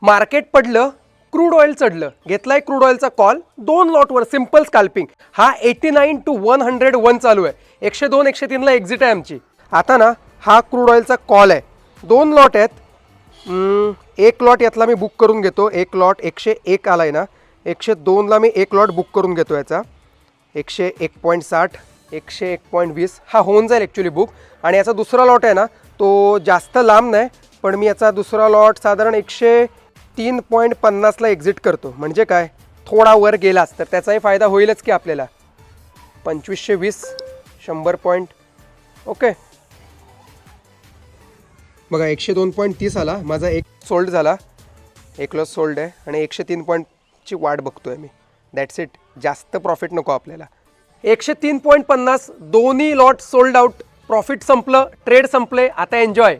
Market पडलं, crude oil चढलं, घेतलाय crude ऑइलचा call 2 लॉटवर simple scalping. हा 89 to 101 चालू आहे. 102 103 ला एक्झिट आहे आमची. आता ना हा क्रूड ऑइलचा कॉल आहे. 2 लॉट आहेत. एक लॉट यातला मी बुक करून घेतो. एक लॉट 101 आलाय ना, 102 ला मी एक लॉट बुक करून घेतो. याचा 101.60 101.20 हा होऊन जाईल ॲक्च्युली बुक. आणि याचा दुसरा लॉट आहे ना तो जास्त लांब नाही, पण मी याचा दुसरा लॉट साधारण 103.50 ला एक्झिट करतो. म्हणजे काय, थोडा वर गेलाच तर त्याचाही फायदा होईलच की आपल्याला. 2520 100 पॉईंट. ओके बघा 102.30 आला. माझा एक सोल्ड झाला, एक लॉस सोल्ड आहे आणि 103 पॉईंटची वाट बघतोय मी. That's it. जास्त प्रॉफिट नको आपल्याला. 103.50 दोन्ही लॉट सोल्ड आउट. प्रॉफिट संपलं, ट्रेड संपले. आता एन्जॉय.